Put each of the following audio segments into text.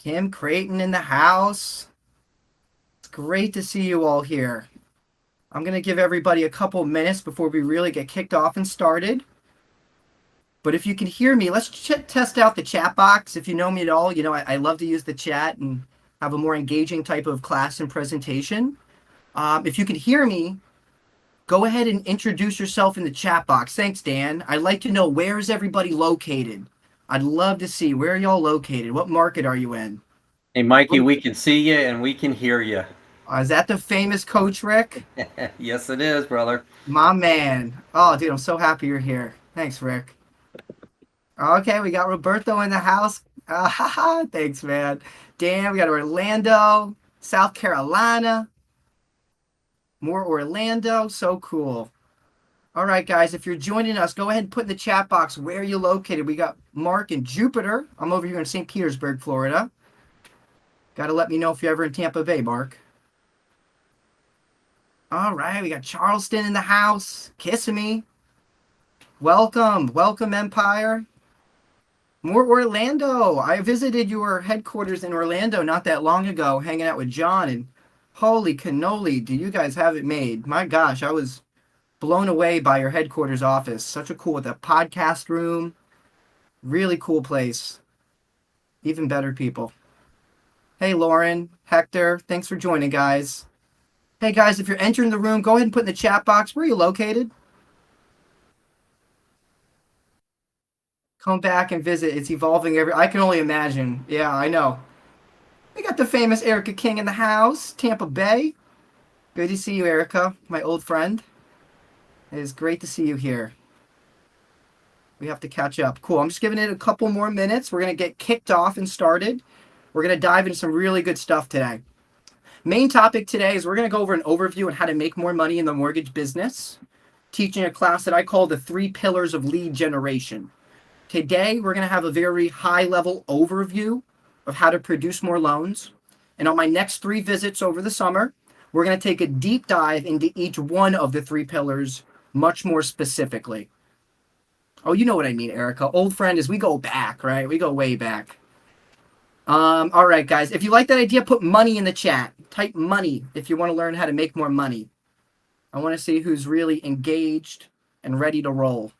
Kim Creighton in the house. It's great to see you all here. I'm going to give everybody a couple minutes before we really get kicked off and started. But if you can hear me, let's test out the chat box. If you know me at all, I love to use the chat and have a more engaging type of class and presentation. If you can hear me, go ahead and introduce yourself in the chat box. Thanks, Dan. I'd like to know, where is everybody located? I'd love to see, where are y'all located? What market are you in? Hey, Mikey, we can see you and we can hear you. Is that the famous Coach Rick? Yes, it is, brother. My man. Oh, dude, I'm so happy you're here. Thanks, Rick. Okay, we got Roberto in the house. Thanks, man. Dan, we got Orlando, South Carolina. More Orlando. So cool. All right, guys, if you're joining us, go ahead and put in the chat box where you're located. We got Mark in Jupiter. I'm over here in St. Petersburg, Florida. Got to let me know if you're ever in Tampa Bay, Mark. All right, we got Charleston in the house. Kissimmee. Welcome, Empire. More Orlando. I visited your headquarters in Orlando not that long ago, hanging out with John, and holy cannoli, do you guys have it made. My gosh, I was blown away by your headquarters office. Such a cool, with a podcast room. Really cool place. Even better people. Hey, Lauren, Hector, thanks for joining, guys. Hey, guys, if you're entering the room, go ahead and put in the chat box where are you located. Come back and visit. It's evolving I can only imagine. Yeah, I know. We got the famous Erica King in the house, Tampa Bay. Good to see you, Erica, my old friend. It is great to see you here. We have to catch up. Cool. I'm just giving it a couple more minutes. We're going to get kicked off and started. We're going to dive into some really good stuff today. Main topic today is we're going to go over an overview on how to make more money in the mortgage business, teaching a class that I call the 3 pillars of lead generation. Today, we're going to have a very high-level overview of how to produce more loans. And on my next 3 visits over the summer, we're going to take a deep dive into each one of the 3 pillars much more specifically. Oh, you know what I mean, Erica. Old friend is we go back, right? We go way back. All right, guys. If you like that idea, put money in the chat. Type money if you want to learn how to make more money. I want to see who's really engaged and ready to roll.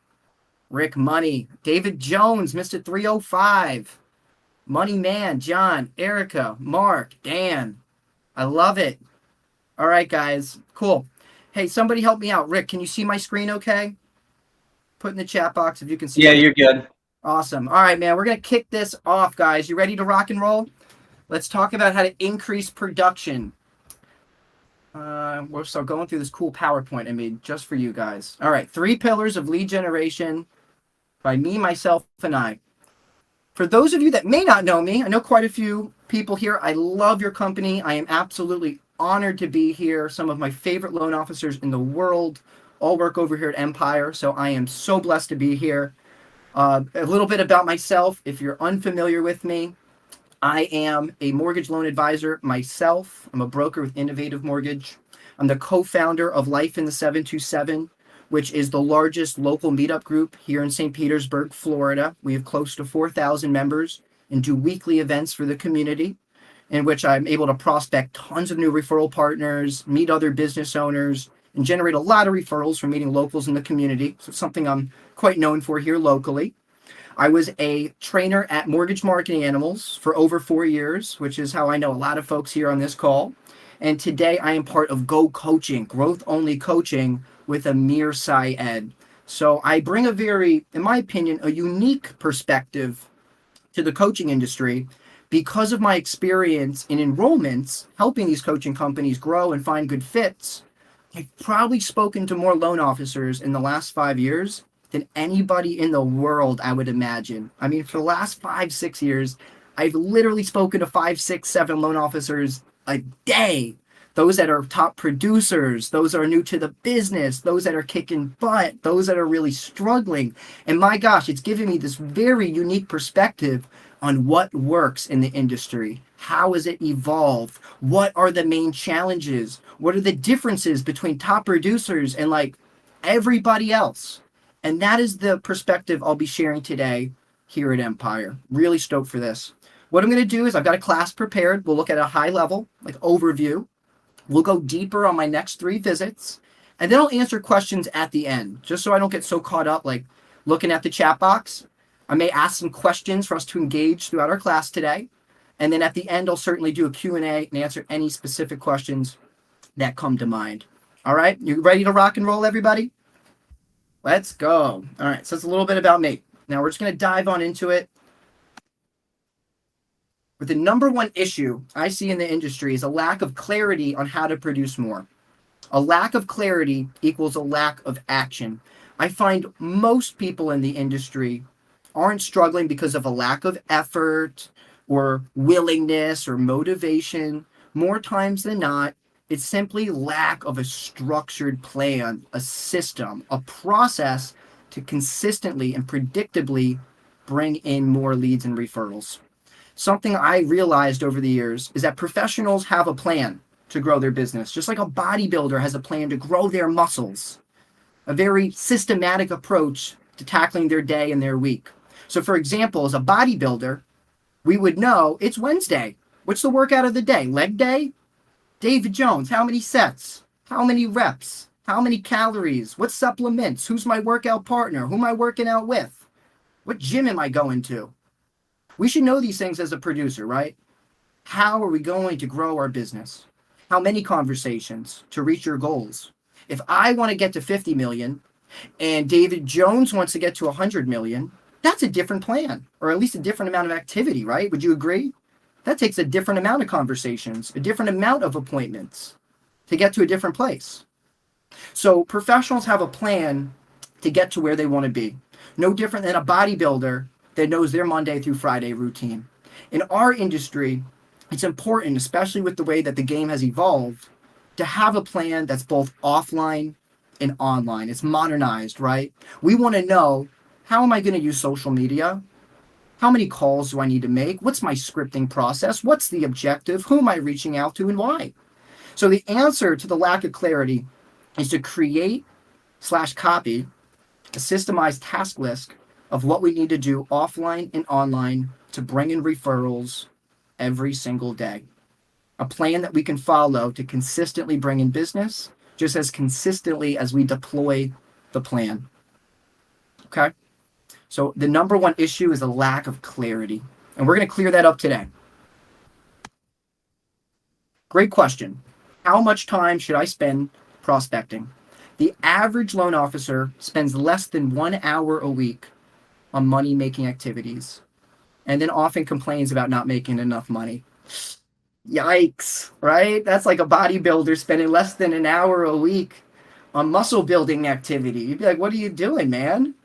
Rick Money, David Jones, Mr. 305, Money Man, John, Erica, Mark, Dan. I love it. All right, guys. Cool. Hey, somebody help me out. Rick, can you see my screen okay? Put in the chat box if you can see Yeah, my you're good. Awesome. All right, man. We're going to kick this off, guys. You ready to rock and roll? Let's talk about how to increase production. We're still going through this cool PowerPoint I made just for you guys. All right, 3 pillars of lead generation by me, myself, and I. For those of you that may not know me, I know quite a few people here. I love your company. I am absolutely honored to be here. Some of my favorite loan officers in the world all work over here at Empire, so I am so blessed to be here. A little bit about myself. If you're unfamiliar with me, I am a mortgage loan advisor myself. I'm a broker with Innovative Mortgage. I'm the co-founder of Life in the 727, which is the largest local meetup group here in St. Petersburg, Florida. We have close to 4,000 members and do weekly events for the community, in which I'm able to prospect tons of new referral partners, meet other business owners, and generate a lot of referrals from meeting locals in the community. So it's something I'm quite known for here locally. I was a trainer at Mortgage Marketing Animals for over 4 years, which is how I know a lot of folks here on this call. And today I am part of Go Coaching, growth only coaching with Amir Syed. So I bring a very, in my opinion, a unique perspective to the coaching industry because of my experience in enrollments, helping these coaching companies grow and find good fits. I've probably spoken to more loan officers in the last 5 years than anybody in the world, I would imagine. I mean, for the last 5, 6 years, I've literally spoken to 5, 6, 7 loan officers a day. Those that are top producers, those that are new to the business, those that are kicking butt, those that are really struggling. And my gosh, it's given me this very unique perspective on what works in the industry. How has it evolved? What are the main challenges? What are the differences between top producers and like everybody else? And that is the perspective I'll be sharing today here at Empire. Really stoked for this. What I'm going to do is I've got a class prepared. We'll look at a high level, like overview. We'll go deeper on my next 3 visits. And then I'll answer questions at the end, just so I don't get so caught up like looking at the chat box. I may ask some questions for us to engage throughout our class today. And then at the end, I'll certainly do a Q&A and answer any specific questions that come to mind. All right, you ready to rock and roll, everybody? Let's go. All right, so that's a little bit about me. Now we're just going to dive on into it. But the number one issue I see in the industry is a lack of clarity on how to produce more. A lack of clarity equals a lack of action. I find most people in the industry aren't struggling because of a lack of effort or willingness or motivation. More times than not, it's simply lack of a structured plan, a system, a process to consistently and predictably bring in more leads and referrals. Something I realized over the years is that professionals have a plan to grow their business, just like a bodybuilder has a plan to grow their muscles, a very systematic approach to tackling their day and their week. So for example, as a bodybuilder, we would know it's Wednesday. What's the workout of the day? Leg day? David Jones, how many sets? How many reps? How many calories? What supplements? Who's my workout partner? Who am I working out with? What gym am I going to? We should know these things as a producer, right? How are we going to grow our business? How many conversations to reach your goals? If I want to get to 50 million and David Jones wants to get to 100 million, that's a different plan, or at least a different amount of activity, right? Would you agree? That takes a different amount of conversations, a different amount of appointments to get to a different place. So professionals have a plan to get to where they want to be. No different than a bodybuilder that knows their Monday through Friday routine. In our industry, it's important, especially with the way that the game has evolved, to have a plan that's both offline and online. It's modernized, right? We want to know, how am I going to use social media? How many calls do I need to make? What's my scripting process? What's the objective? Who am I reaching out to and why? So the answer to the lack of clarity is to create/copy a systemized task list of what we need to do offline and online to bring in referrals every single day. A plan that we can follow to consistently bring in business, just as consistently as we deploy the plan. Okay? So the number one issue is a lack of clarity. And we're going to clear that up today. Great question. How much time should I spend prospecting? The average loan officer spends less than 1 hour a week on money-making activities, and then often complains about not making enough money. Yikes, right? That's like a bodybuilder spending less than an hour a week on muscle building activity. You'd be like, what are you doing, man?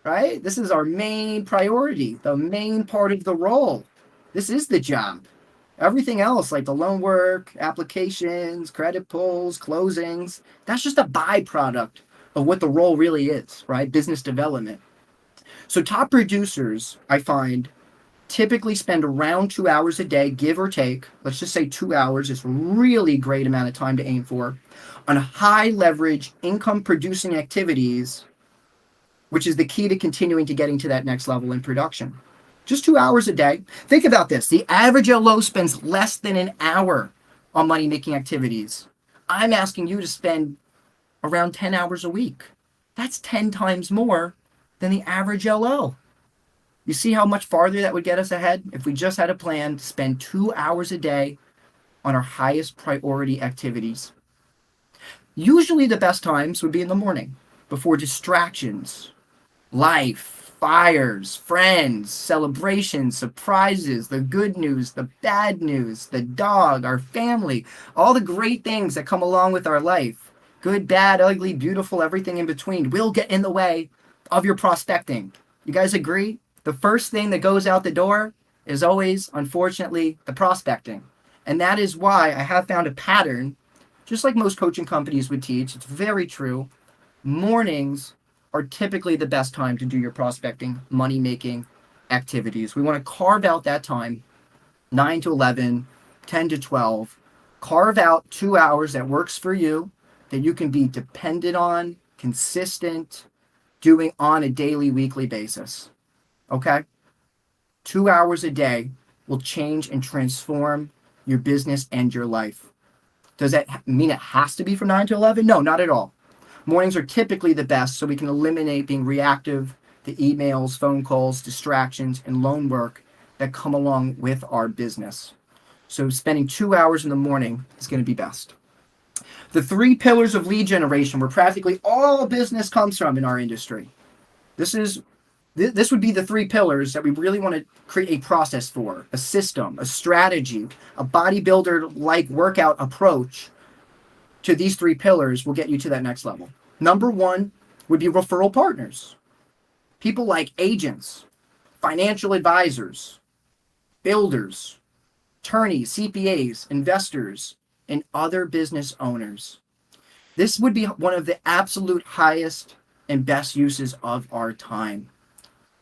Right? This is our main priority, the main part of the role. This is the job. Everything else, like the loan work, applications, credit pulls, closings, that's just a byproduct of what the role really is, right? Business development. So top producers, I find, typically spend around 2 hours a day, give or take. Let's just say 2 hours is a really great amount of time to aim for, on high leverage income producing activities, which is the key to continuing to getting to that next level in production. Just 2 hours a day. Think about this. The average LO spends less than an hour on money making activities. I'm asking you to spend around 10 hours a week. That's 10 times more than the average LO. You see how much farther that would get us ahead if we just had a plan to spend 2 hours a day on our highest priority activities. Usually the best times would be in the morning, before distractions, life, fires, friends, celebrations, surprises, the good news, the bad news, the dog, our family, all the great things that come along with our life, good, bad, ugly, beautiful, everything in between, will get in the way of your prospecting. You guys agree? The first thing that goes out the door is always, unfortunately, the prospecting. And that is why I have found a pattern, just like most coaching companies would teach. It's very true. Mornings are typically the best time to do your prospecting, money-making activities. We want to carve out that time, 9 to 11, 10 to 12. Carve out 2 hours that works for you, that you can be dependent on, consistent, doing on a daily, weekly basis. Okay? 2 hours a day will change and transform your business and your life. Does that mean it has to be from 9 to 11? No, not at all. Mornings are typically the best, so we can eliminate being reactive to emails, phone calls, distractions, and loan work that come along with our business. So spending 2 hours in the morning is going to be best. The 3 pillars of lead generation, where practically all business comes from in our industry. This would be the 3 pillars that we really want to create a process for, a system, a strategy, a bodybuilder-like workout approach to these 3 pillars will get you to that next level. Number 1 would be referral partners. People like agents, financial advisors, builders, attorneys, CPAs, investors, and other business owners. This would be one of the absolute highest and best uses of our time.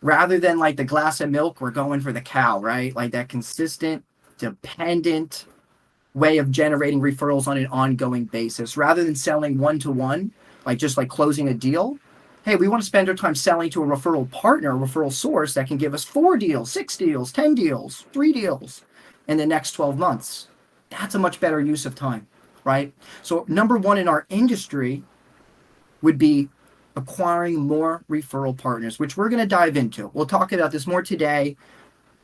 Rather than like the glass of milk, we're going for the cow, right? Like that consistent, dependent way of generating referrals on an ongoing basis. Rather than selling one-to-one, like just like closing a deal, hey, we want to spend our time selling to a referral partner, a referral source that can give us 4 deals, 6 deals, 10 deals, 3 deals in the next 12 months. That's a much better use of time, right? So number 1 in our industry would be acquiring more referral partners, which we're going to dive into. We'll talk about this more today.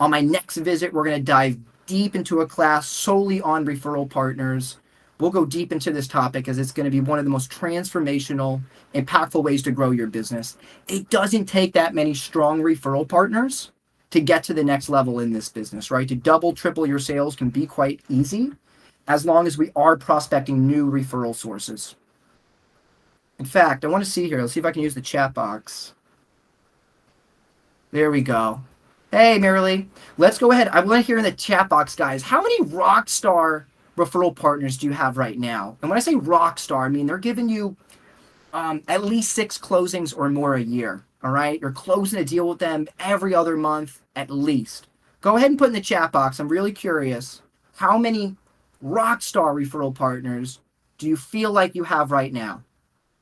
On my next visit, we're going to dive deep into a class solely on referral partners. We'll go deep into this topic as it's going to be one of the most transformational, impactful ways to grow your business. It doesn't take that many strong referral partners to get to the next level in this business, right? To double, triple your sales can be quite easy as long as we are prospecting new referral sources. In fact, I want to see here. Let's see if I can use the chat box. There we go. Hey, Marilee. Let's go ahead. I want to hear in the chat box, guys, how many rock star referral partners do you have right now? And when I say rock star, I mean they're giving you at least 6 closings or more a year. All right? You're closing a deal with them every other month at least. Go ahead and put in the chat box. I'm really curious. How many rock star referral partners do you feel like you have right now?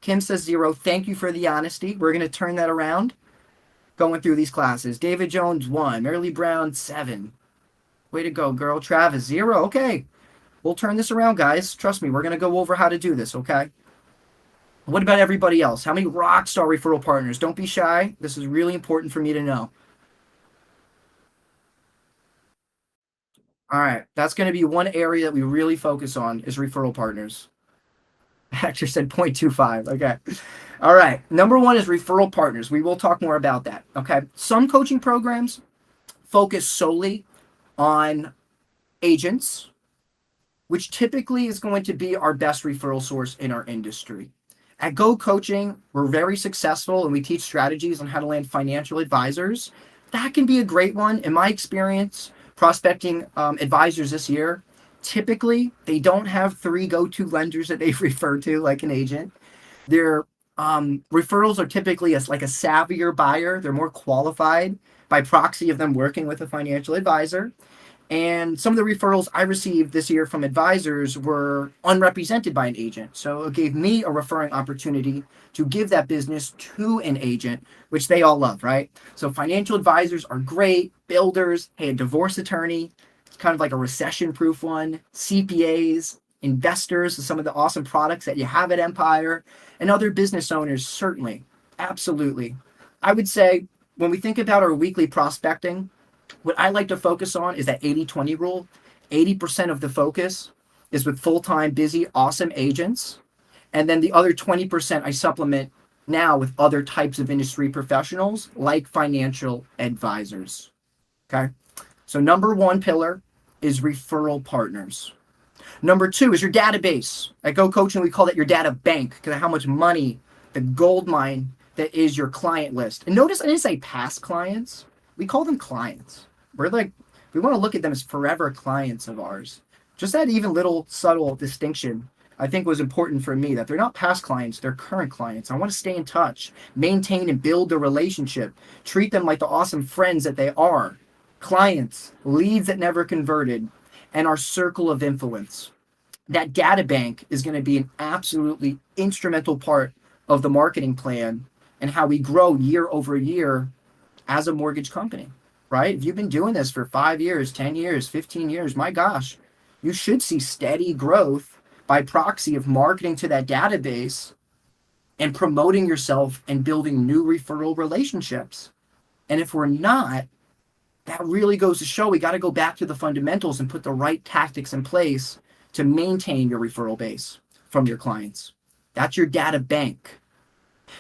Kim says 0. Thank you for the honesty. We're going to turn that around going through these classes. David Jones, 1. Marilee Brown, 7. Way to go, girl. Travis, 0. Okay. We'll turn this around, guys. Trust me, we're going to go over how to do this, okay? What about everybody else? How many rock star referral partners? Don't be shy. This is really important for me to know. All right. That's going to be one area that we really focus on is referral partners. Hector said 0.25. Okay. All right. Number 1 is referral partners. We will talk more about that. Okay. Some coaching programs focus solely on agents, which typically is going to be our best referral source in our industry. At Go Coaching, we're very successful and we teach strategies on how to land financial advisors. That can be a great one. In my experience, prospecting advisors this year, typically they don't have 3 go-to lenders that they refer to like an agent. Their referrals are typically like a savvier buyer. They're more qualified by proxy of them working with a financial advisor. And some of the referrals I received this year from advisors were unrepresented by an agent. So it gave me a referring opportunity to give that business to an agent, which they all love, right? So financial advisors are great. Builders, hey, a divorce attorney, it's kind of like a recession-proof one. CPAs, investors, some of the awesome products that you have at Empire, and other business owners, certainly. Absolutely. I would say when we think about our weekly prospecting, what I like to focus on is that 80-20 rule. 80% of the focus is with full-time, busy, awesome agents. And then the other 20% I supplement now with other types of industry professionals like financial advisors. Okay? So number 1 pillar is referral partners. Number 2 is your database. At Go Coaching, we call that your data bank because of how much money, the gold mine that is your client list. And notice I didn't say past clients. We call them clients. We want to look at them as forever clients of ours. Just that even little subtle distinction, I think was important for me, that they're not past clients, they're current clients. I want to stay in touch, maintain and build the relationship, treat them like the awesome friends that they are. Clients, leads that never converted, and our circle of influence. That data bank is going to be an absolutely instrumental part of the marketing plan and how we grow year over year as a mortgage company. right? If you've been doing this for 5 years, 10 years, 15 years, my gosh, you should see steady growth by proxy of marketing to that database and promoting yourself and building new referral relationships. And if we're not, that really goes to show we got to go back to the fundamentals and put the right tactics in place to maintain your referral base from your clients. That's your data bank.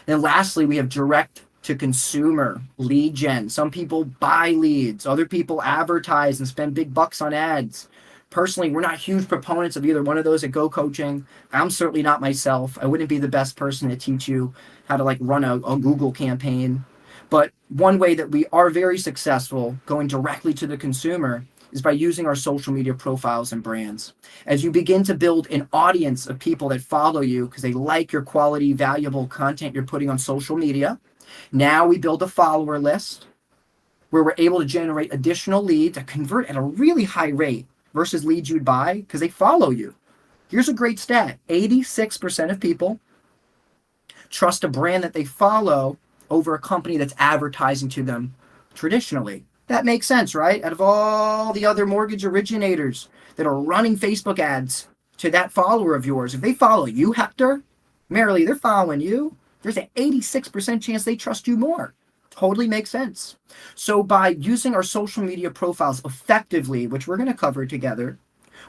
Then lastly, we have direct to consumer lead gen. Some people buy leads, other people advertise and spend big bucks on ads. Personally, we're not huge proponents of either one of those at Go Coaching. I'm certainly not myself. I wouldn't be the best person to teach you how to run a Google campaign. But one way that we are very successful going directly to the consumer is by using our social media profiles and brands. As you begin to build an audience of people that follow you because they like your quality, valuable content you're putting on social media, now we build a follower list where we're able to generate additional leads that convert at a really high rate versus leads you'd buy because they follow you. Here's a great stat. 86% of people trust a brand that they follow over a company that's advertising to them traditionally. That makes sense, right? Out of all the other mortgage originators that are running Facebook ads to that follower of yours, if they follow you, Hector, Marilee, they're following you. There's an 86% chance they trust you more. Totally makes sense. So by using our social media profiles effectively, which we're going to cover together,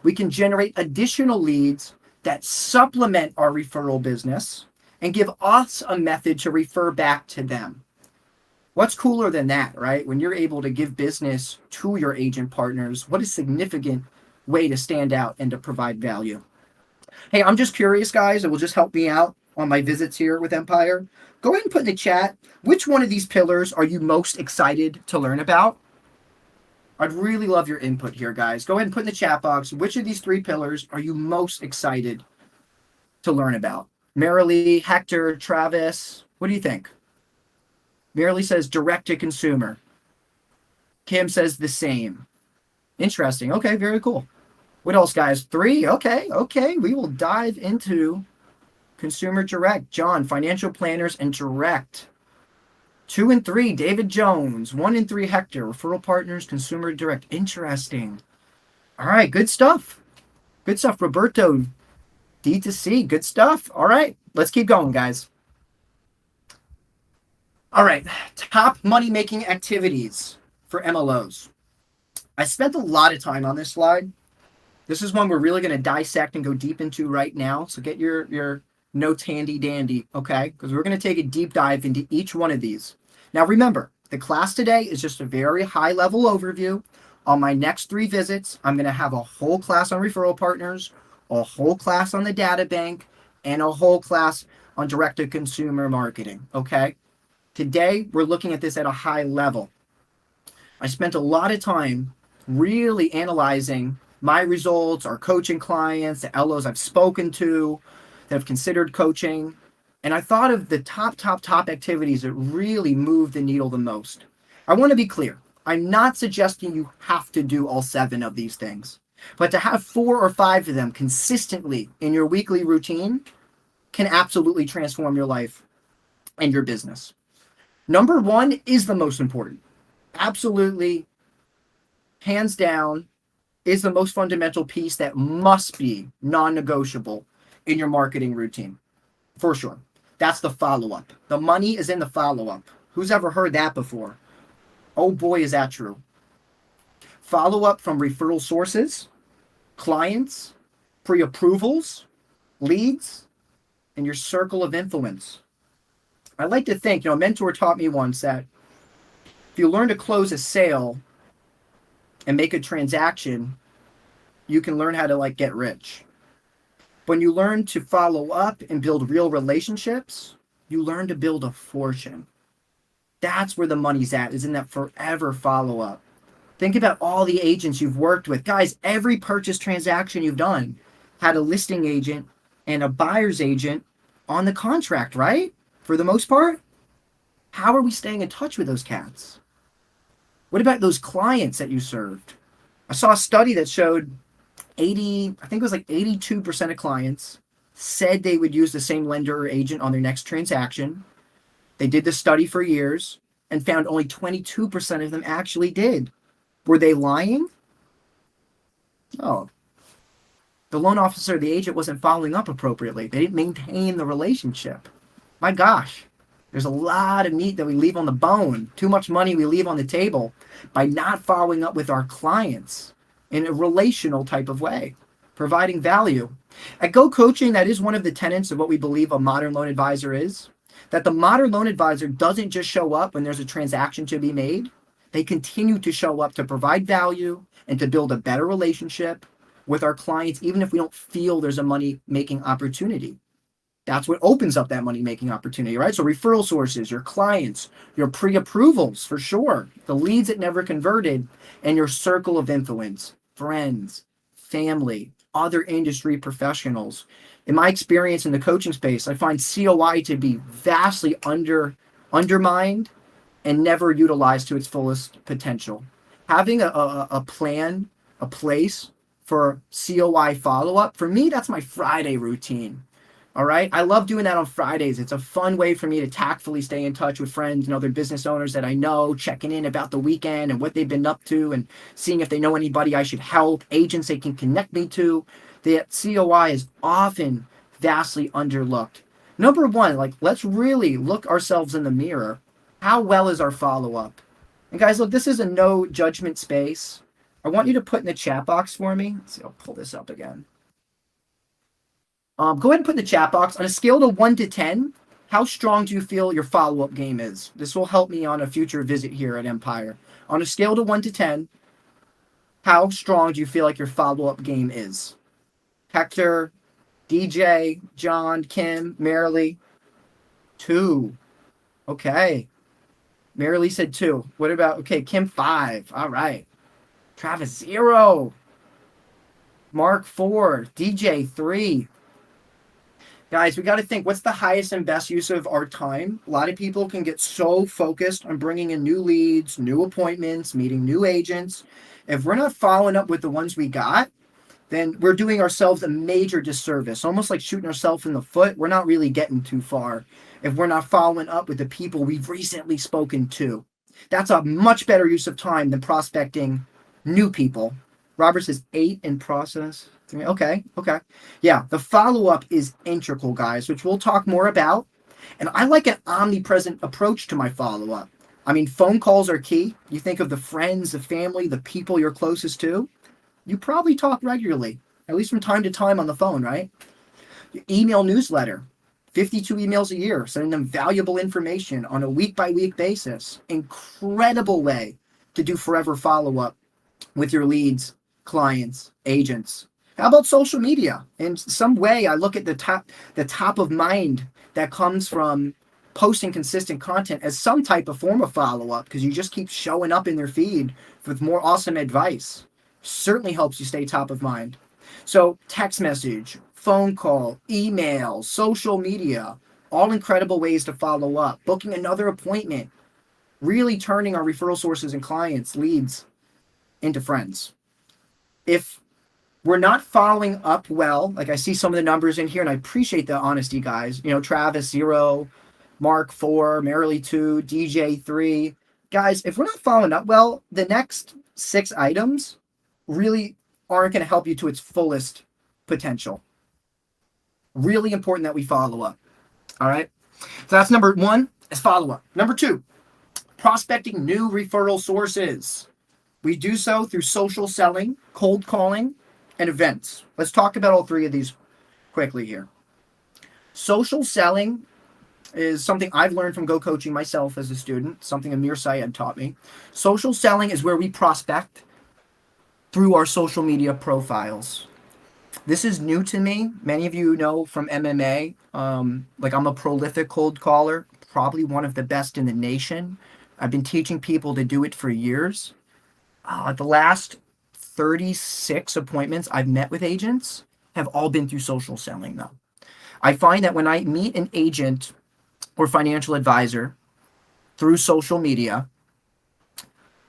we can generate additional leads that supplement our referral business and give us a method to refer back to them. What's cooler than that, right? When you're able to give business to your agent partners, what a significant way to stand out and to provide value. Hey, I'm just curious, guys. It will just help me out on my visits here with Empire. Go ahead and put in the chat, which one of these pillars are you most excited to learn about? I'd really love your input here, guys. Go ahead and put in the chat box, which of these 3 pillars are you most excited to learn about? Marilee, Hector, Travis, what do you think? Marilee says direct to consumer. Kim says the same. Interesting. Okay, very cool. What else, guys? 3? Okay. We will dive into consumer direct. John, financial planners and direct. 2 and 3, David Jones. 1 and 3, Hector, referral partners, consumer direct. Interesting. All right, good stuff. Roberto, D2C, good stuff. All right, let's keep going, guys. All right, top money-making activities for MLOs. I spent a lot of time on this slide. This is one we're really going to dissect and go deep into right now. So get your notes handy dandy, okay? Because we're going to take a deep dive into each one of these. Now remember, the class today is just a very high-level overview. On my next 3 visits, I'm going to have a whole class on referral partners, a whole class on the data bank, and a whole class on direct-to-consumer marketing, okay? Today, we're looking at this at a high level. I spent a lot of time really analyzing my results, our coaching clients, the LOs I've spoken to that have considered coaching, and I thought of the top activities that really move the needle the most. I want to be clear. I'm not suggesting you have to do all 7 of these things, but to have 4 or 5 of them consistently in your weekly routine can absolutely transform your life and your business. Number 1 is the most important. Absolutely, hands down, is the most fundamental piece that must be non-negotiable in your marketing routine. For sure. That's the follow-up. The money is in the follow-up. Who's ever heard that before? Oh boy, is that true. Follow-up from referral sources, clients, pre-approvals, leads, and your circle of influence. I like to think, a mentor taught me once that if you learn to close a sale and make a transaction, you can learn how to get rich. When you learn to follow up and build real relationships, you learn to build a fortune. That's where the money's at, is in that forever follow-up. Think about all the agents you've worked with. Guys, every purchase transaction you've done had a listing agent and a buyer's agent on the contract, right? For the most part. How are we staying in touch with those cats? What about those clients that you served? I saw a study that showed 82% of clients said they would use the same lender or agent on their next transaction. They did this study for years. and found only 22% of them actually did. Were they lying? Oh, the loan officer or the agent wasn't following up appropriately. They didn't maintain the relationship. My gosh, there's a lot of meat that we leave on the bone, too much money we leave on the table by not following up with our clients in a relational type of way, providing value. At Go Coaching, that is one of the tenets of what we believe a modern loan advisor is, that the modern loan advisor doesn't just show up when there's a transaction to be made. They continue to show up to provide value and to build a better relationship with our clients, even if we don't feel there's a money-making opportunity. That's what opens up that money-making opportunity, right? So referral sources, your clients, your pre-approvals for sure, the leads that never converted, and your circle of influence, friends, family, other industry professionals. In my experience in the coaching space, I find COI to be vastly undermined and never utilized to its fullest potential. Having a plan, a place for COI follow-up, for me, that's my Friday routine. All right. I love doing that on Fridays. It's a fun way for me to tactfully stay in touch with friends and other business owners that I know, checking in about the weekend and what they've been up to and seeing if they know anybody I should help, agents they can connect me to. That COI is often vastly underlooked. Number one, like, let's really look ourselves in the mirror. How well is our follow-up? And guys, look, this is a no judgment space. I want you to put in the chat box for me. Let's see, I'll pull this up again. Go ahead and put in the chat box. On a scale of 1 to 10, how strong do you feel your follow-up game is? This will help me on a future visit here at Empire. On a scale of 1 to 10, how strong do you feel like your follow-up game is? Hector, DJ, John, Kim, Marilee? 2. Okay. Marilee said 2. What about, okay, Kim, 5. All right. Travis, 0. Mark, 4. DJ, 3. Guys, we got to think, what's the highest and best use of our time? A lot of people can get so focused on bringing in new leads, new appointments, meeting new agents. If we're not following up with the ones we got, then we're doing ourselves a major disservice, almost like shooting ourselves in the foot. We're not really getting too far if we're not following up with the people we've recently spoken to. That's a much better use of time than prospecting new people. Robert says 8 in process. Okay. Yeah, the follow-up is integral, guys, which we'll talk more about. And I like an omnipresent approach to my follow-up. I mean, phone calls are key. You think of the friends, the family, the people you're closest to. You probably talk regularly, at least from time to time on the phone, right? Your email newsletter, 52 emails a year, sending them valuable information on a week-by-week basis. Incredible way to do forever follow-up with your leads, clients, agents. How about social media? In some way, I look at the top of mind that comes from posting consistent content as some type of form of follow-up, because you just keep showing up in their feed with more awesome advice. Certainly helps you stay top of mind. So text message, phone call, email, social media, all incredible ways to follow up. Booking another appointment, really turning our referral sources and clients, leads, into friends. If we're not following up well, like I see some of the numbers in here, and I appreciate the honesty, guys. You know, Travis, 0, Mark, 4, Marilee, 2, DJ, 3. Guys, if we're not following up well, the next 6 items really aren't going to help you to its fullest potential. Really important that we follow up. All right? So that's number 1, is follow up. Number 2, prospecting new referral sources. We do so through social selling, cold calling, and events. Let's talk about all 3 of these quickly here. Social selling is something I've learned from Go Coaching myself as a student, something Amir Syed taught me. Social selling is where we prospect through our social media profiles. This is new to me. Many of you know from MMA, like I'm a prolific cold caller, probably one of the best in the nation. I've been teaching people to do it for years. The last 36 appointments I've met with agents have all been through social selling, though. I find that when I meet an agent or financial advisor through social media,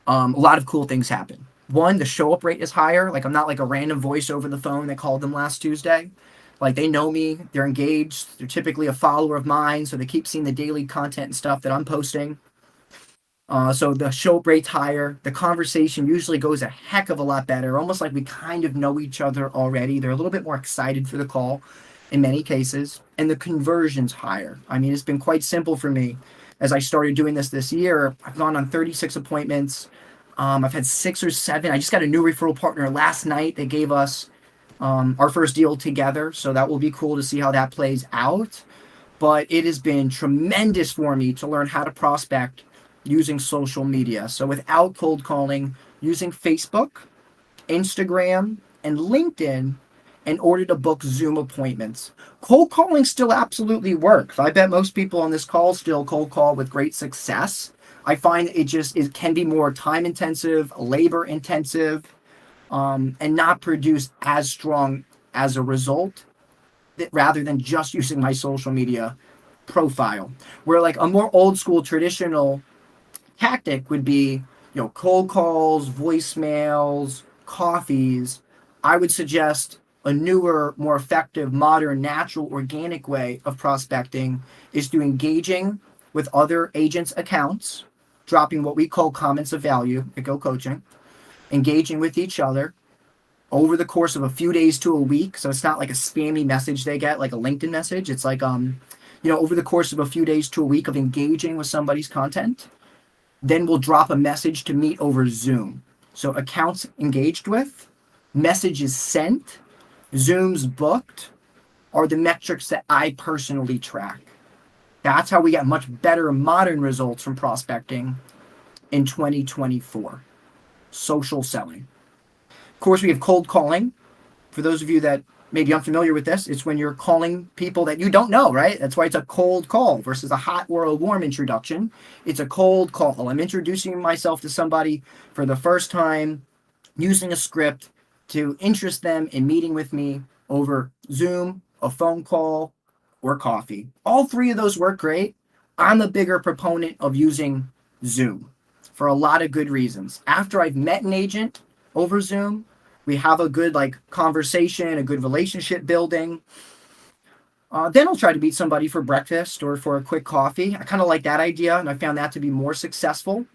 a lot of cool things happen. 1, the show-up rate is higher. Like, I'm not like a random voice over the phone that called them last Tuesday. Like, they know me. They're engaged. They're typically a follower of mine, so they keep seeing the daily content and stuff that I'm posting. So the show rate's higher. The conversation usually goes a heck of a lot better, almost like we kind of know each other already. They're a little bit more excited for the call in many cases, and the conversion's higher. I mean, it's been quite simple for me. As I started doing this year, I've gone on 36 appointments. I've had 6 or 7. I just got a new referral partner last night. They gave us our first deal together, so that will be cool to see how that plays out. But it has been tremendous for me to learn how to prospect using social media. So without cold calling, using Facebook, Instagram, and LinkedIn in order to book Zoom appointments. Cold calling still absolutely works. I bet most people on this call still cold call with great success. I find it can be more time intensive, labor intensive, and not produce as strong as a result rather than just using my social media profile. Where like a more old school traditional tactic would be, cold calls, voicemails, coffees. I would suggest a newer, more effective, modern, natural, organic way of prospecting is through engaging with other agents' accounts, dropping what we call comments of value at Go Coaching, engaging with each other over the course of a few days to a week. So it's not like a spammy message they get, like a LinkedIn message. It's like, over the course of a few days to a week of engaging with somebody's content. Then we'll drop a message to meet over Zoom. So accounts engaged with, messages sent, Zooms booked are the metrics that I personally track. That's how we get much better modern results from prospecting in 2024. Social selling. Of course, we have cold calling. For those of you that may be unfamiliar with this, it's when you're calling people that you don't know, right? That's why it's a cold call versus a hot or a warm introduction. It's a cold call. I'm introducing myself to somebody for the first time using a script to interest them in meeting with me over Zoom, a phone call, or coffee. All three of those work great. I'm a bigger proponent of using Zoom for a lot of good reasons. After I've met an agent over Zoom, we have a good conversation, a good relationship building. Then I'll try to meet somebody for breakfast or for a quick coffee. I kind of like that idea, and I found that to be more successful.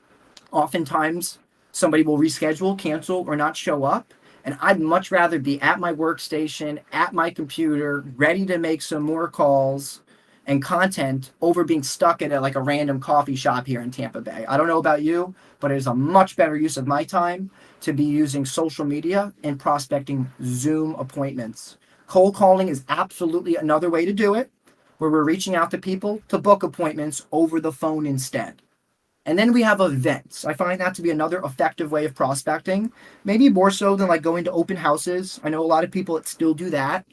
Oftentimes, somebody will reschedule, cancel, or not show up. And I'd much rather be at my workstation, at my computer, ready to make some more calls and content over being stuck at a random coffee shop here in Tampa Bay. I don't know about you, but it is a much better use of my time to be using social media and prospecting Zoom appointments. Cold calling is absolutely another way to do it, where we're reaching out to people to book appointments over the phone instead. And then we have events. I find that to be another effective way of prospecting, maybe more so than going to open houses. I know a lot of people that still do that.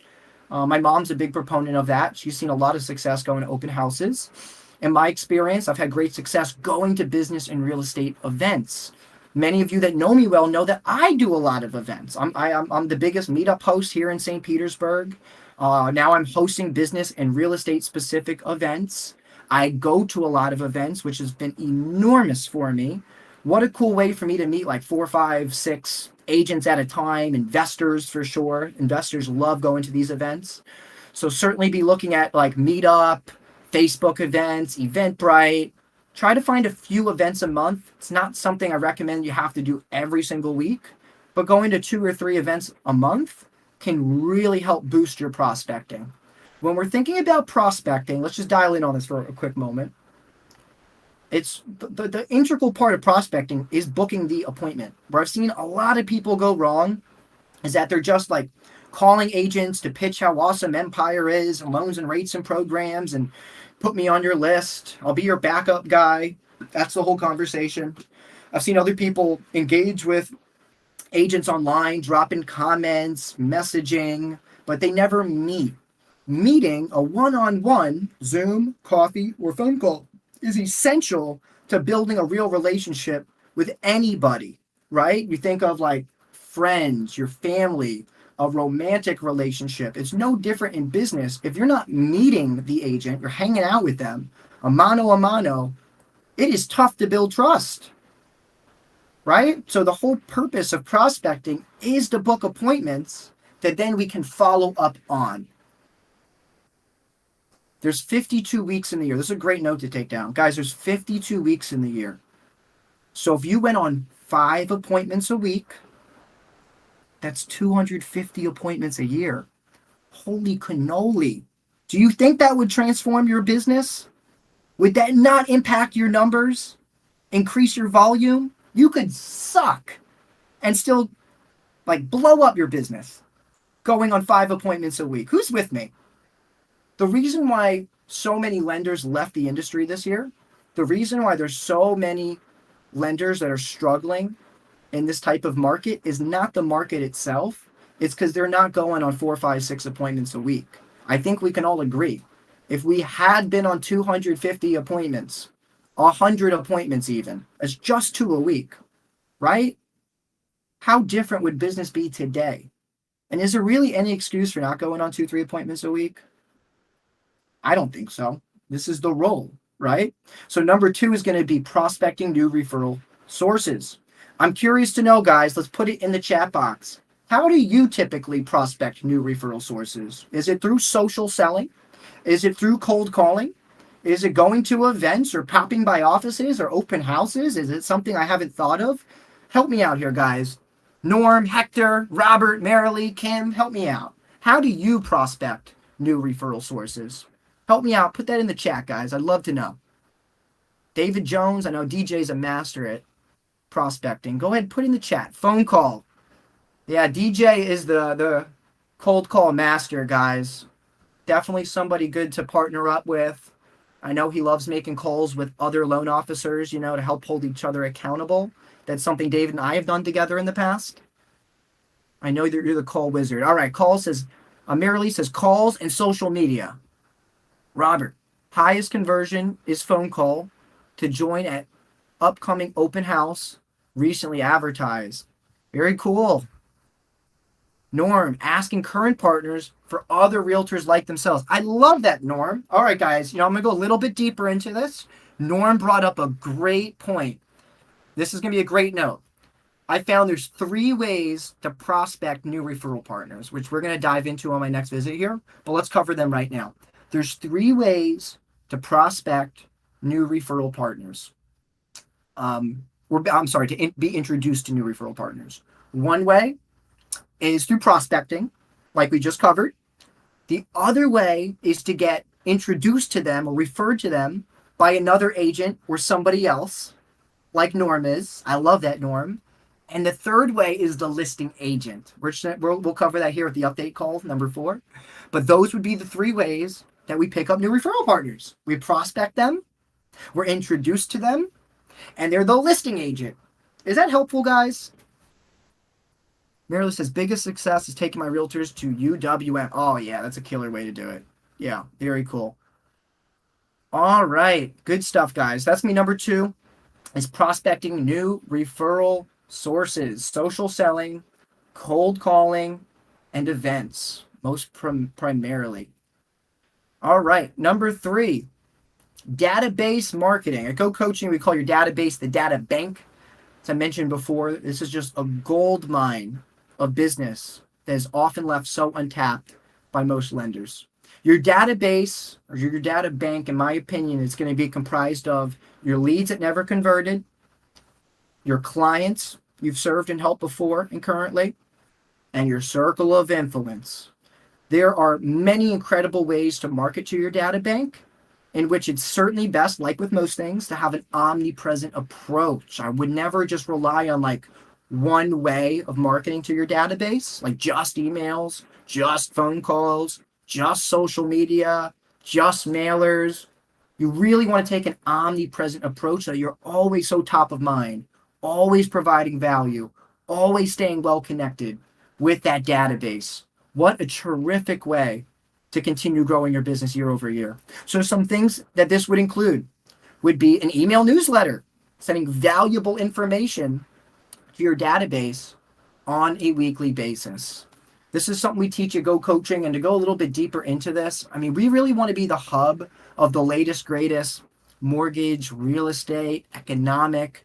My mom's a big proponent of that. She's seen a lot of success going to open houses. In my experience, I've had great success going to business and real estate events. Many of you that know me well know that I do a lot of events. I'm the biggest meetup host here in St. Petersburg. Now I'm hosting business and real estate specific events. I go to a lot of events, which has been enormous for me. What a cool way for me to meet 4, 5, 6 agents at a time, investors for sure. Investors love going to these events. So certainly be looking at Meetup, Facebook events, Eventbrite. Try to find a few events a month. It's not something I recommend you have to do every single week, but going to 2 or 3 events a month can really help boost your prospecting. When we're thinking about prospecting, let's just dial in on this for a quick moment. It's the integral part of prospecting is booking the appointment. Where I've seen a lot of people go wrong is that they're just calling agents to pitch how awesome Empire is and loans and rates and programs and put me on your list. I'll be your backup guy. That's the whole conversation. I've seen other people engage with agents online, dropping comments, messaging, but they never meet. Meeting a one-on-one Zoom, coffee, or phone call is essential to building a real relationship with anybody, right? You think of friends, your family, a romantic relationship. It's no different in business. If you're not meeting the agent, you're hanging out with them, a mano, it is tough to build trust, right? So the whole purpose of prospecting is to book appointments that then we can follow up on. There's 52 weeks in the year. This is a great note to take down. Guys, there's 52 weeks in the year. So if you went on 5 appointments a week, that's 250 appointments a year. Holy cannoli. Do you think that would transform your business? Would that not impact your numbers? Increase your volume? You could suck and still like blow up your business going on 5 appointments a week. Who's with me? The reason why so many lenders left the industry this year, the reason why there's so many lenders that are struggling in this type of market is not the market itself. It's because they're not going on 4, 5, 6 appointments a week. I think we can all agree. If we had been on 250 appointments, 100 appointments even, as just 2 a week, right? How different would business be today? And is there really any excuse for not going on 2, 3 appointments a week? I don't think so. This is the role, right? So number 2 is going to be prospecting new referral sources. I'm curious to know, guys, let's put it in the chat box. How do you typically prospect new referral sources? Is it through social selling? Is it through cold calling? Is it going to events or popping by offices or open houses? Is it something I haven't thought of? Help me out here, guys. Norm, Hector, Robert, Marilee, Kim, help me out. How do you prospect new referral sources? Help me out. Put that in the chat, guys. I'd love to know. David Jones, I know DJ's a master at prospecting. Go ahead, put in the chat. Phone call. Yeah, DJ is the cold call master, guys. Definitely somebody good to partner up with. I know he loves making calls with other loan officers, to help hold each other accountable. That's something David and I have done together in the past. I know that you're the call wizard. All right, Marilee says calls and social media. Robert, highest conversion is phone call to join at upcoming open house, recently advertised. Very cool. Norm, asking current partners for other realtors like themselves. I love that, Norm. All right, guys, I'm going to go a little bit deeper into this. Norm brought up a great point. This is going to be a great note. I found there's 3 ways to prospect new referral partners, which we're going to dive into on my next visit here, but let's cover them right now. There's 3 ways to prospect new referral partners. To be introduced to new referral partners. One way is through prospecting, like we just covered. The other way is to get introduced to them or referred to them by another agent or somebody else, like Norm is. I love that, Norm. And the third way is the listing agent. We'll cover that here at the update call, number 4. But those would be the 3 ways that we pick up new referral partners. We prospect them, we're introduced to them, and they're the listing agent. Is that helpful, guys? Marilyn says, biggest success is taking my realtors to UWM. Oh, yeah, that's a killer way to do it. Yeah, very cool. All right, good stuff, guys. That's me. Number 2 is prospecting new referral sources, social selling, cold calling, and events, most primarily. All right, number 3, database marketing. At Go Coaching, we call your database the data bank. As I mentioned before, this is just a gold mine of business that is often left so untapped by most lenders. Your database, or your data bank, in my opinion, is going to be comprised of your leads that never converted, your clients you've served and helped before and currently, and your circle of influence. There are many incredible ways to market to your data bank, in which it's certainly best, like with most things, to have an omnipresent approach. I would never just rely on one way of marketing to your database, like just emails, just phone calls, just social media, just mailers. You really want to take an omnipresent approach so that you're always so top of mind, always providing value, always staying well connected with that database. What a terrific way to continue growing your business year over year. So some things that this would include would be an email newsletter, sending valuable information to your database on a weekly basis. This is something we teach at Go Coaching, and to go a little bit deeper into this, we really want to be the hub of the latest, greatest mortgage, real estate, economic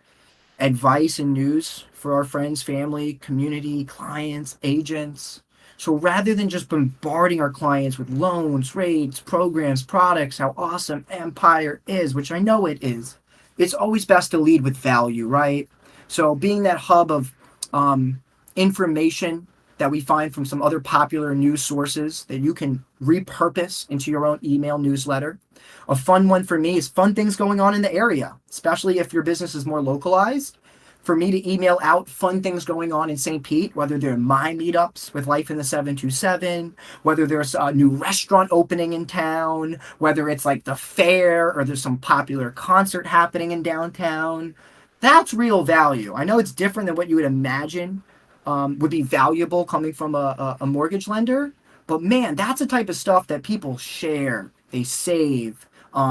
advice and news for our friends, family, community, clients, agents. So rather than just bombarding our clients with loans, rates, programs, products, how awesome Empire is, which I know it is, it's always best to lead with value, right? So being that hub of information that we find from some other popular news sources that you can repurpose into your own email newsletter. A fun one for me is fun things going on in the area, especially if your business is more localized. For me to email out fun things going on in St. Pete, whether they're my meetups with Life in the 727, whether there's a new restaurant opening in town, whether it's like the fair or there's some popular concert happening in downtown. That's real value. I know it's different than what you would imagine would be valuable coming from a mortgage lender, but man, that's the type of stuff that people share, they save,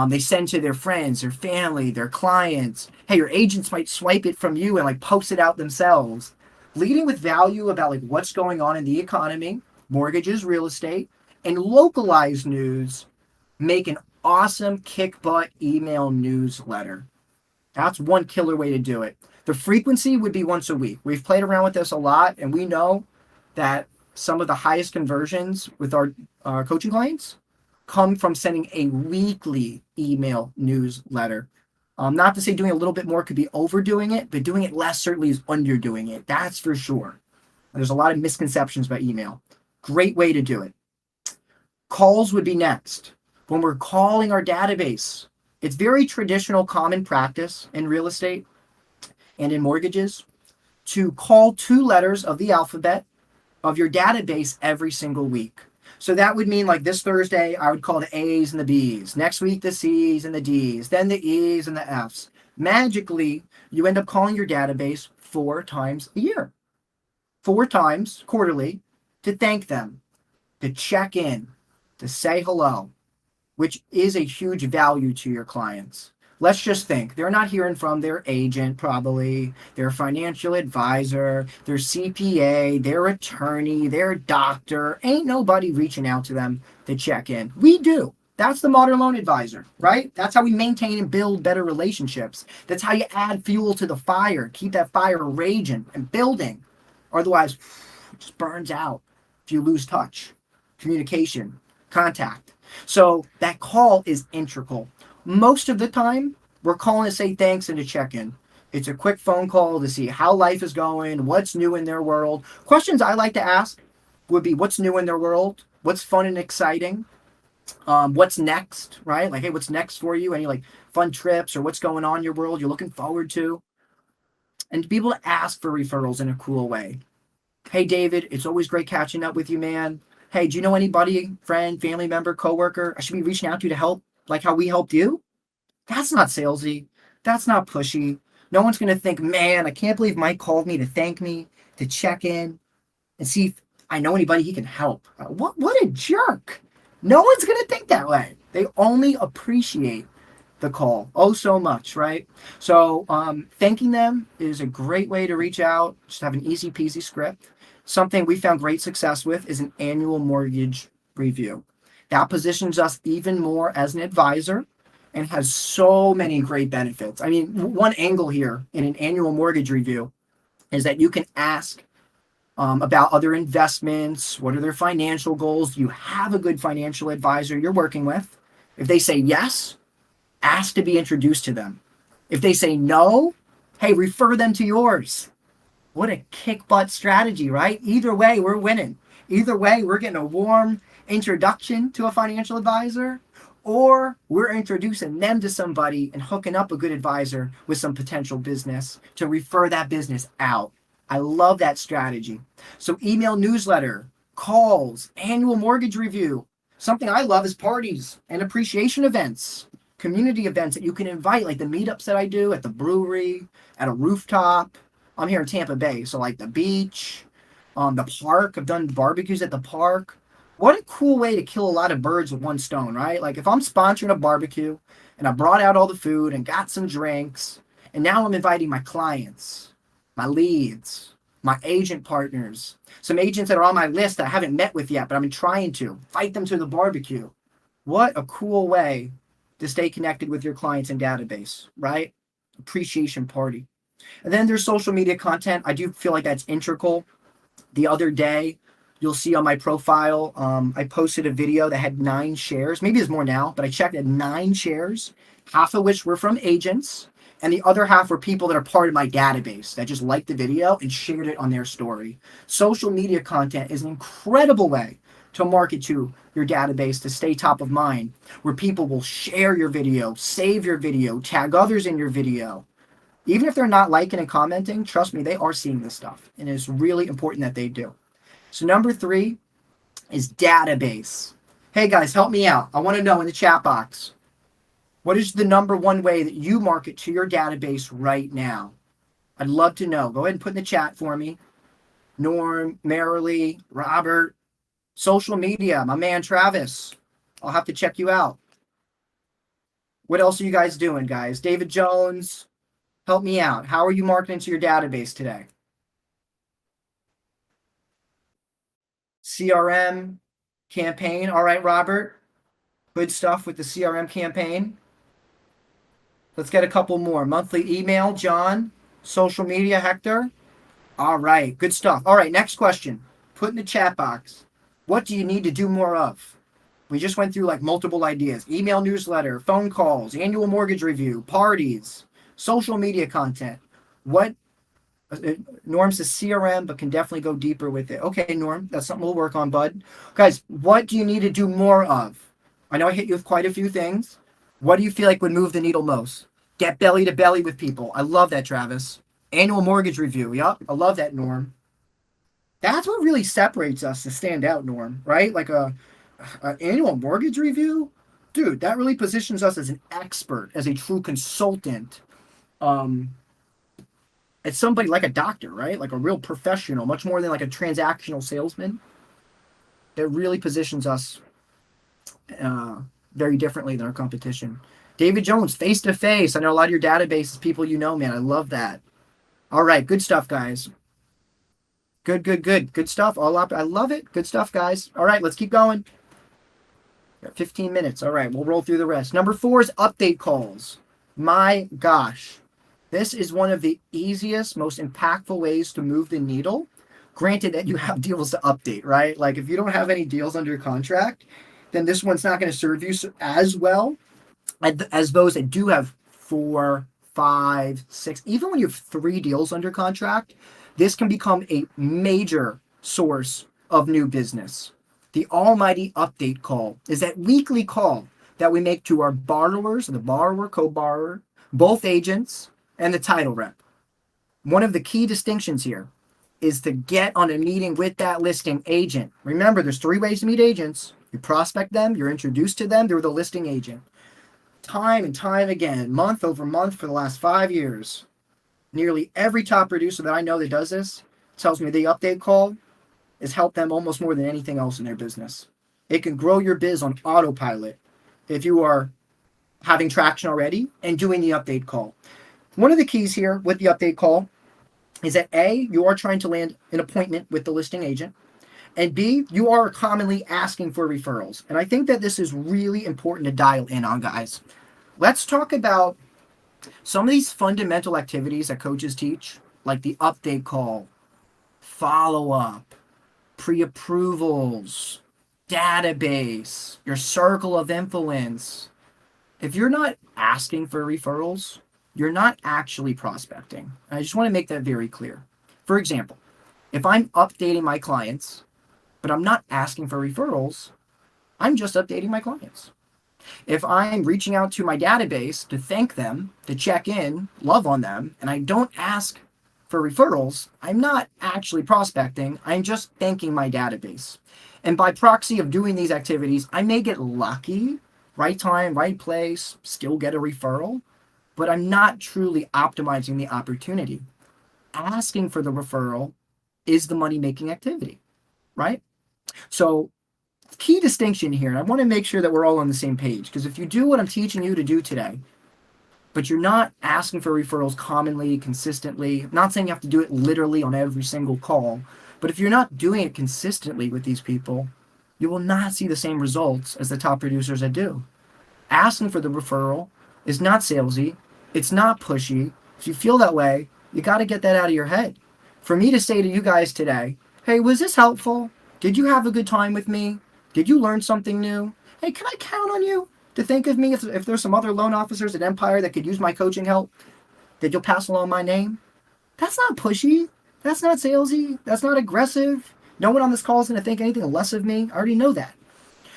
they send to their friends, their family, their clients. Hey, your agents might swipe it from you and like post it out themselves. Leading with value about like what's going on in the economy, mortgages, real estate, and localized news make an awesome kick butt email newsletter. That's one killer way to do it. The frequency would be once a week. We've played around with this a lot, and we know that some of the highest conversions with our coaching clients come from sending a weekly email newsletter. Not to say doing a little bit more could be overdoing it, but doing it less certainly is underdoing it. That's for sure. There's a lot of misconceptions about email. Great way to do it. Calls would be next. When we're calling our database, it's very traditional, common practice in real estate and in mortgages to call 2 letters of the alphabet of your database every single week. So that would mean like this Thursday, I would call the A's and the B's. Next week, the C's and the D's. Then the E's and the F's. Magically, you end up calling your database 4 times a year. 4 times quarterly to thank them, to check in, to say hello, which is a huge value to your clients. Let's just think. They're not hearing from their agent, probably, their financial advisor, their CPA, their attorney, their doctor. Ain't nobody reaching out to them to check in. We do. That's the modern loan advisor, right? That's how we maintain and build better relationships. That's how you add fuel to the fire, keep that fire raging and building. Otherwise, it just burns out if you lose touch, communication, contact. So that call is integral. Most of the time, we're calling to say thanks and to check in. It's a quick phone call to see how life is going, what's new in their world. Questions I like to ask would be what's new in their world, what's fun and exciting, what's next, right? Like, hey, what's next for you? Any like fun trips or what's going on in your world you're looking forward to? And to be able to ask for referrals in a cool way. Hey, David, it's always great catching up with you, man. Hey, do you know anybody, friend, family member, coworker I should be reaching out to help like how we helped you? That's not salesy. That's not pushy. No one's going to think, man, I can't believe Mike called me to thank me, to check in and see if I know anybody he can help. What a jerk. No one's going to think that way. They only appreciate the call. Oh, so much, right? So thanking them is a great way to reach out. Just have an easy peasy script. Something we found great success with is an annual mortgage review. That positions us even more as an advisor and has so many great benefits. I mean, one angle here in an annual mortgage review is that you can ask about other investments. What are their financial goals? Do you have a good financial advisor you're working with? If they say yes, ask to be introduced to them. If they say no, hey, refer them to yours. What a kick butt strategy, right? Either way, we're winning. Either way, we're getting a warm introduction to a financial advisor, or we're introducing them to somebody and hooking up a good advisor with some potential business to refer that business out. I love that strategy. So email newsletter, calls, annual mortgage review. Something I love is parties and appreciation events, community events that you can invite, like the meetups that I do at the brewery, at a rooftop. I'm here in Tampa Bay, so like the beach, the park. I've done barbecues at the park. What a cool way to kill a lot of birds with one stone, right? Like if I'm sponsoring a barbecue and I brought out all the food and got some drinks, and now I'm inviting my clients, my leads, my agent partners, some agents that are on my list that I haven't met with yet, but I've been trying to invite them to the barbecue. What a cool way to stay connected with your clients and database, right? Appreciation party. And then there's social media content. I do feel like that's integral. The other day, you'll see on my profile, I posted a video that had 9 shares. Maybe there's more now, but I checked at 9 shares, half of which were from agents And the other half were people that are part of my database that just liked the video and shared it on their story. Social media content is an incredible way to market to your database to stay top of mind, where people will share your video, save your video, tag others in your video. Even if they're not liking and commenting, trust me, they are seeing this stuff. And it's really important that they do. So number 3 is database. Hey guys, help me out. I want to know in the chat box, what is the number 1 way that you market to your database right now? I'd love to know. Go ahead and put in the chat for me. Norm, Marilee, Robert, social media, my man Travis. I'll have to check you out. What else are you guys doing, guys? David Jones, help me out. How are you marketing to your database today? CRM campaign. All right, Robert. Good stuff with the CRM campaign. Let's get a couple more. Monthly email, John. Social media, Hector. All right, good stuff. All right, next question. Put in the chat box. What do you need to do more of? We just went through like multiple ideas. Email newsletter, phone calls, annual mortgage review, parties, social media content. What? Norm says CRM, but can definitely go deeper with it. Okay, Norm, that's something we'll work on, bud. Guys, what do you need to do more of? I know I hit you with quite a few things. What do you feel like would move the needle most? Get belly to belly with people. I love that, Travis. Annual mortgage review. Yup, I love that, Norm. That's what really separates us to stand out, Norm, right? Like an annual mortgage review? Dude, that really positions us as an expert, as a true consultant. It's somebody like a doctor, right? Like a real professional, much more than like a transactional salesman. It really positions us very differently than our competition. David Jones, face to face. I know a lot of your database is people you know, man. I love that. All right, good stuff, guys. Good stuff. All up. I love it. Good stuff, guys. All right, let's keep going. Got 15 minutes. All right, we'll roll through the rest. Number 4 is update calls. My gosh. This is one of the easiest, most impactful ways to move the needle. Granted that you have deals to update, right? Like if you don't have any deals under contract, then this one's not going to serve you as well as those that do have 4, 5, 6. Even when you have 3 deals under contract, this can become a major source of new business. The almighty update call is that weekly call that we make to our borrowers, the borrower, co-borrower, both agents, and the title rep. One of the key distinctions here is to get on a meeting with that listing agent. Remember, there's 3 ways to meet agents. You prospect them, you're introduced to them, they're the listing agent. Time and time again, month over month for the last 5 years, nearly every top producer that I know that does this tells me the update call has helped them almost more than anything else in their business. It can grow your biz on autopilot if you are having traction already and doing the update call. One of the keys here with the update call is that A, you are trying to land an appointment with the listing agent, and B, you are commonly asking for referrals. And I think that this is really important to dial in on, guys. Let's talk about some of these fundamental activities that coaches teach, like the update call, follow-up, pre-approvals, database, your circle of influence. If you're not asking for referrals, you're not actually prospecting. I just want to make that very clear. For example, if I'm updating my clients, but I'm not asking for referrals, I'm just updating my clients. If I'm reaching out to my database to thank them, to check in, love on them, and I don't ask for referrals, I'm not actually prospecting. I'm just thanking my database. And by proxy of doing these activities, I may get lucky, right time, right place, still get a referral, but I'm not truly optimizing the opportunity. Asking for the referral is the money-making activity, right? So key distinction here, and I want to make sure that we're all on the same page, because if you do what I'm teaching you to do today, but you're not asking for referrals commonly, consistently, I'm not saying you have to do it literally on every single call, but if you're not doing it consistently with these people, you will not see the same results as the top producers that do. Asking for the referral is not salesy. It's not pushy. If you feel that way, you got to get that out of your head. For me to say to you guys today, hey, was this helpful? Did you have a good time with me? Did you learn something new? Hey, can I count on you to think of me if there's some other loan officers at Empire that could use my coaching help? that you'll pass along my name. That's not pushy. That's not salesy. That's not aggressive. No one on this call is going to think anything less of me. I already know that.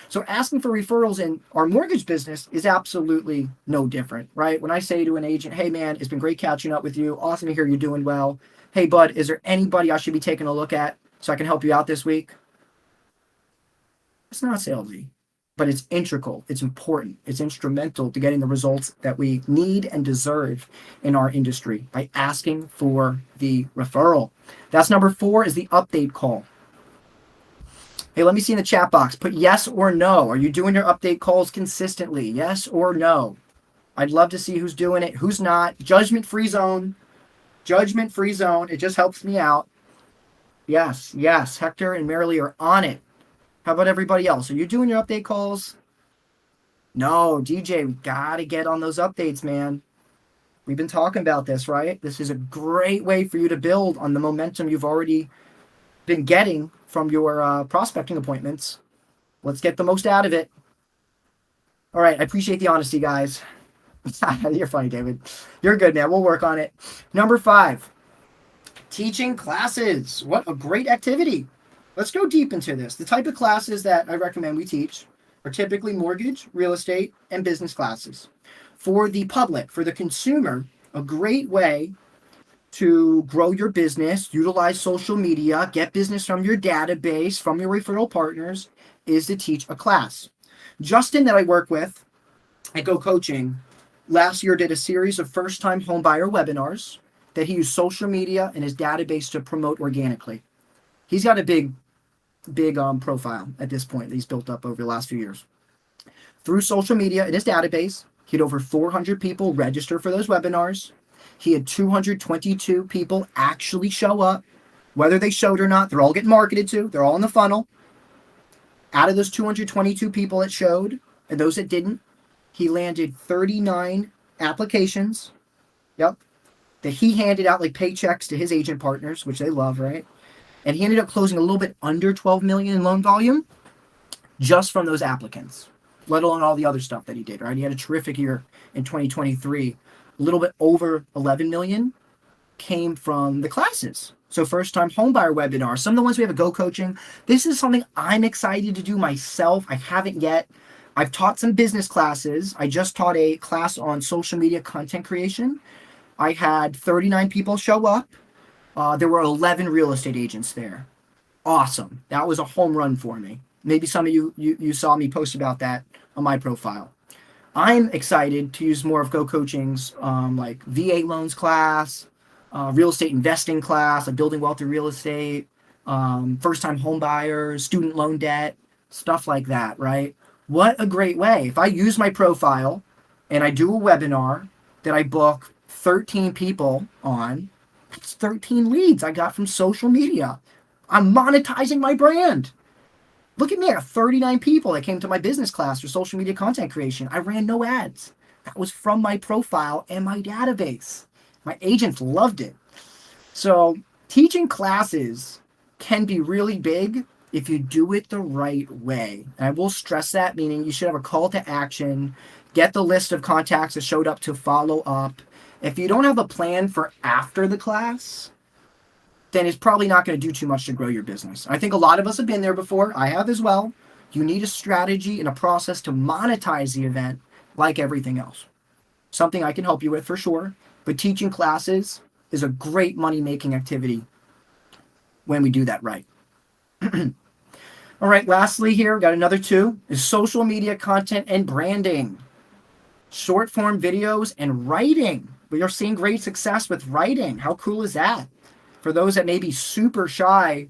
So asking for referrals in our mortgage business is absolutely no different, right? When I say to an agent, hey man, it's been great catching up with you. Awesome to hear you're doing well. Hey bud, is there anybody I should be taking a look at so I can help you out this week? It's not salesy, but it's integral. It's important. It's instrumental to getting the results that we need and deserve in our industry by asking for the referral. That's number 4 is the update call. Hey, let me see in the chat box. Put yes or no. Are you doing your update calls consistently? Yes or no? I'd love to see who's doing it, who's not. Judgment-free zone. Judgment-free zone. It just helps me out. Yes, yes. Hector and Marilee are on it. How about everybody else? Are you doing your update calls? No, DJ, we got to get on those updates, man. We've been talking about this, right? This is a great way for you to build on the momentum you've already been getting from your prospecting appointments. Let's get the most out of it. All right, I appreciate the honesty, guys. You're funny, David. You're good, man. We'll work on it. Number 5, teaching classes. What a great activity. Let's go deep into this. The type of classes that I recommend we teach are typically mortgage, real estate, and business classes. For the public, for the consumer, a great way to grow your business, utilize social media, get business from your database, from your referral partners, is to teach a class. Justin, that I work with at Go Coaching, last year did a series of first-time homebuyer webinars that he used social media and his database to promote organically. He's got a big profile at this point that he's built up over the last few years. Through social media in his database, he had over 400 people register for those webinars. He had 222 people actually show up. Whether they showed or not, they're all getting marketed to. They're all in the funnel. Out of those 222 people that showed, and those that didn't, he landed 39 applications. Yep. That he handed out like paychecks to his agent partners, which they love, right? And he ended up closing a little bit under 12 million in loan volume just from those applicants, let alone all the other stuff that he did, right? He had a terrific year in 2023. A little bit over 11 million came from the classes. So first-time homebuyer webinars, some of the ones we have at Go Coaching. This is something I'm excited to do myself. I haven't yet. I've taught some business classes. I just taught a class on social media content creation. I had 39 people show up. There were 11 real estate agents there. Awesome. That was a home run for me. Maybe some of you saw me post about that on my profile. I'm excited to use more of Go Coaching's like VA loans class, real estate investing class, like building wealth through real estate, first-time home buyers, student loan debt, stuff like that, right? What a great way. If I use my profile and I do a webinar that I book 13 people on, that's 13 leads I got from social media. I'm monetizing my brand. Look at me, I got 39 people that came to my business class for social media content creation. I ran no ads. That was from my profile and my database. My agents loved it. So teaching classes can be really big if you do it the right way. And I will stress that, meaning you should have a call to action, get the list of contacts that showed up to follow up. If you don't have a plan for after the class, then it's probably not going to do too much to grow your business. I think a lot of us have been there before. I have as well. You need a strategy and a process to monetize the event like everything else. Something I can help you with for sure. But teaching classes is a great money-making activity when we do that right. All right, lastly here, we got another 2, is social media content and branding. Short form videos and writing. We are seeing great success with writing. How cool is that? For those that may be super shy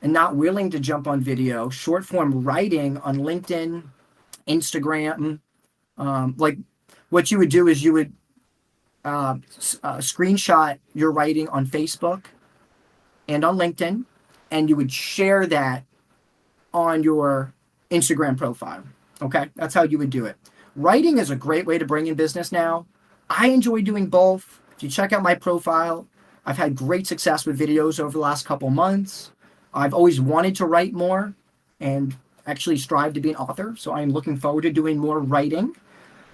and not willing to jump on video, short form writing on LinkedIn, Instagram, like what you would do is you would screenshot your writing on Facebook and on LinkedIn, and you would share that on your Instagram profile. Okay, that's how you would do it. Writing is a great way to bring in business now. I enjoy doing both. If you check out my profile, I've had great success with videos over the last couple months. I've always wanted to write more and actually strive to be an author, so I'm looking forward to doing more writing.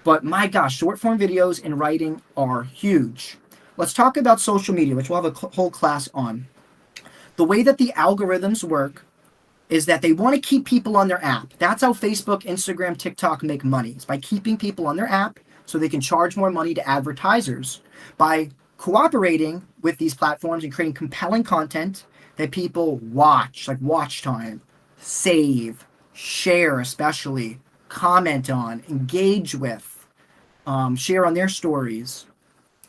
But my gosh, short form videos and writing are huge. let's talk about social media, which we'll have a whole class on. The way that the algorithms work is that they want to keep people on their app. That's how Facebook, Instagram, TikTok make money. It's by keeping people on their app so they can charge more money to advertisers. By cooperating with these platforms and creating compelling content that people watch, like watch time, save, share especially, comment on, engage with, share on their stories.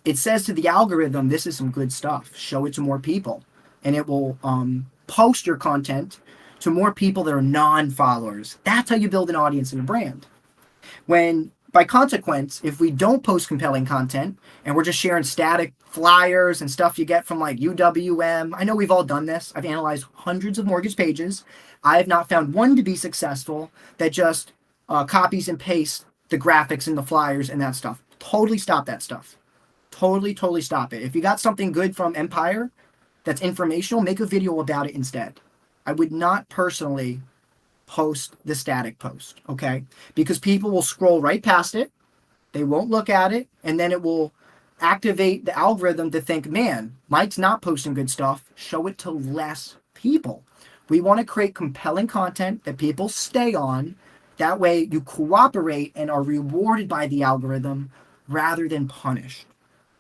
It says to the algorithm, this is some good stuff. Show it to more people. And it will post your content to more people that are non-followers. That's how you build an audience and a brand. When, by consequence, if we don't post compelling content and we're just sharing static flyers and stuff you get from like UWM, I know we've all done this. I've analyzed hundreds of mortgage pages. I have not found one to be successful that just copies and pastes the graphics and the flyers and that stuff. Totally stop that stuff. Totally stop it. If you got something good from Empire that's informational, make a video about it instead. I would not personally post the static post, okay? Because people will scroll right past it, they won't look at it, and then it will activate the algorithm to think, man, Mike's not posting good stuff, show it to less people. We want to create compelling content that people stay on. That way you cooperate and are rewarded by the algorithm rather than punished.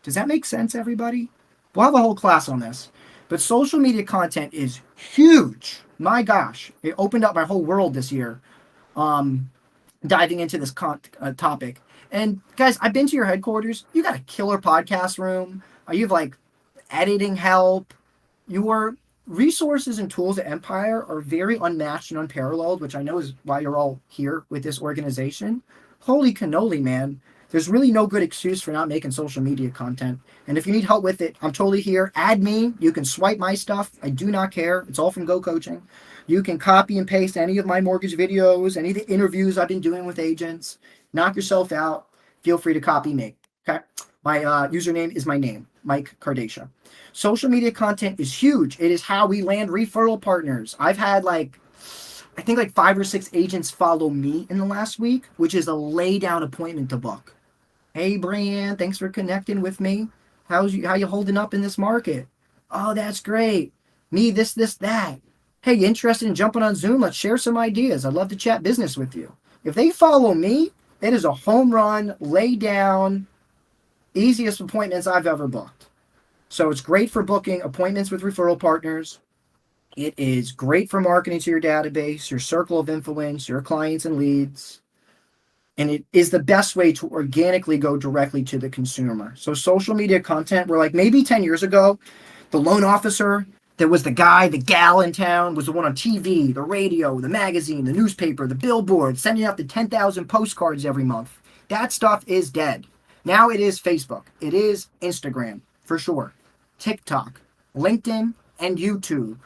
Does that make sense, everybody? We'll have a whole class on this. But social media content is huge. My gosh, it opened up my whole world this year, diving into this topic. And guys, I've been to your headquarters. You got a killer podcast room. You have like editing help. Your resources and tools at Empire are very unmatched and unparalleled, which I know is why you're all here with this organization. Holy cannoli, man. There's really no good excuse for not making social media content. And if you need help with it, I'm totally here. Add me. You can swipe my stuff. I do not care. It's all from Go Coaching. You can copy and paste any of my mortgage videos, any of the interviews I've been doing with agents. Knock yourself out. Feel free to copy me. Okay? My username is my name, Mike Cardascia. Social media content is huge. It is how we land referral partners. I've had I think 5 or 6 agents follow me in the last week, which is a lay down appointment to book. Hey, Brian, thanks for connecting with me. How you holding up in this market? Oh, that's great. Me, this, that. Hey, you interested in jumping on Zoom? Let's share some ideas. I'd love to chat business with you. If they follow me, it is a home run, lay down, easiest appointments I've ever booked. So it's great for booking appointments with referral partners. It is great for marketing to your database, your circle of influence, your clients and leads. And it is the best way to organically go directly to the consumer. So social media content, we're maybe 10 years ago, the loan officer that was the guy, the gal in town, was the one on TV, the radio, the magazine, the newspaper, the billboard, sending out the 10,000 postcards every month. That stuff is dead. Now it is Facebook. It is Instagram, for sure. TikTok, LinkedIn, and YouTube.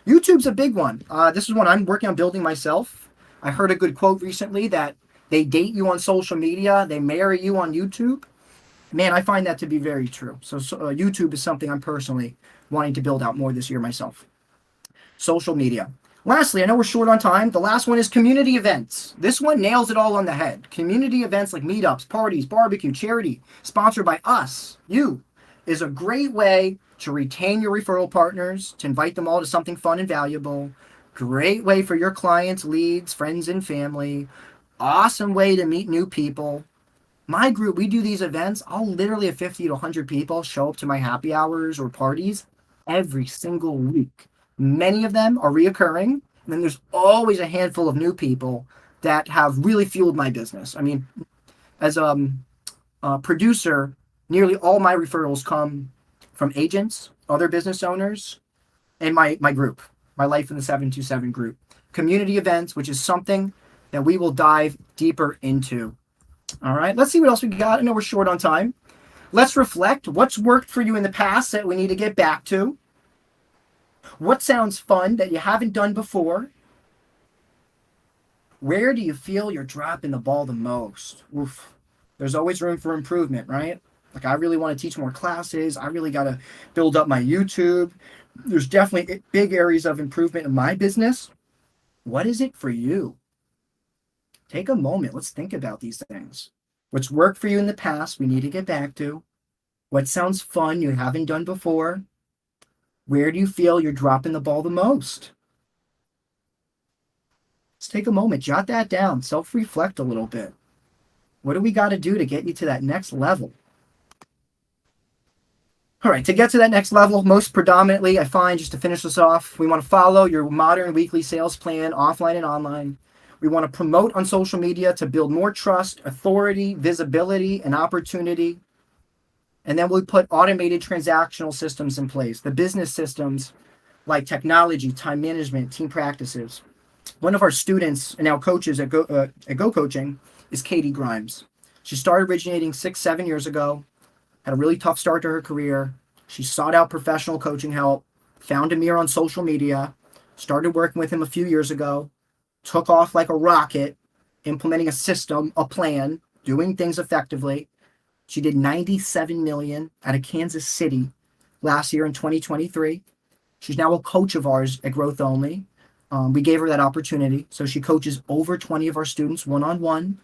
YouTube's a big one. This is one I'm working on building myself. I heard a good quote recently that they date you on social media, they marry you on YouTube. Man, I find that to be very true. So YouTube is something I'm personally wanting to build out more this year myself. Social media. Lastly, I know we're short on time. The last one is community events. This one nails it all on the head. Community events like meetups, parties, barbecue, charity, sponsored by us, you, is a great way to retain your referral partners, to invite them all to something fun and valuable. Great way for your clients, leads, friends, and family. Awesome way to meet new people. My group, we do these events. I'll literally have 50 to 100 people show up to my happy hours or parties every single week. Many of them are reoccurring. And then there's always a handful of new people that have really fueled my business. I mean, as a producer, nearly all my referrals come from agents, other business owners, and my group, my Life in the 727 group. Community events, which is something that we will dive deeper into. All right, let's see what else we got. I know we're short on time. Let's reflect. What's worked for you in the past that we need to get back to? What sounds fun that you haven't done before? Where do you feel you're dropping the ball the most? Oof. There's always room for improvement, right? I really want to teach more classes. I really got to build up my YouTube. There's definitely big areas of improvement in my business. What is it for you? Take a moment. Let's think about these things. What's worked for you in the past, we need to get back to. What sounds fun you haven't done before? Where do you feel you're dropping the ball the most? Let's take a moment, jot that down, self reflect a little bit. What do we got to do to get you to that next level? All right, to get to that next level, most predominantly, I find, just to finish this off, we want to follow your modern weekly sales plan, offline and online. We want to promote on social media to build more trust, authority, visibility, and opportunity. And then we put automated transactional systems in place, the business systems like technology, time management, team practices. One of our students and now coaches at Go Coaching is Katie Grimes. She started originating 6-7 years ago, had a really tough start to her career. She sought out professional coaching help, found Amir on social media, started working with him a few years ago, took off like a rocket, implementing a system, a plan, doing things effectively. She did 97 million out of Kansas City last year in 2023. She's now a coach of ours at Growth Only. We gave her that opportunity. So she coaches over 20 of our students one-on-one.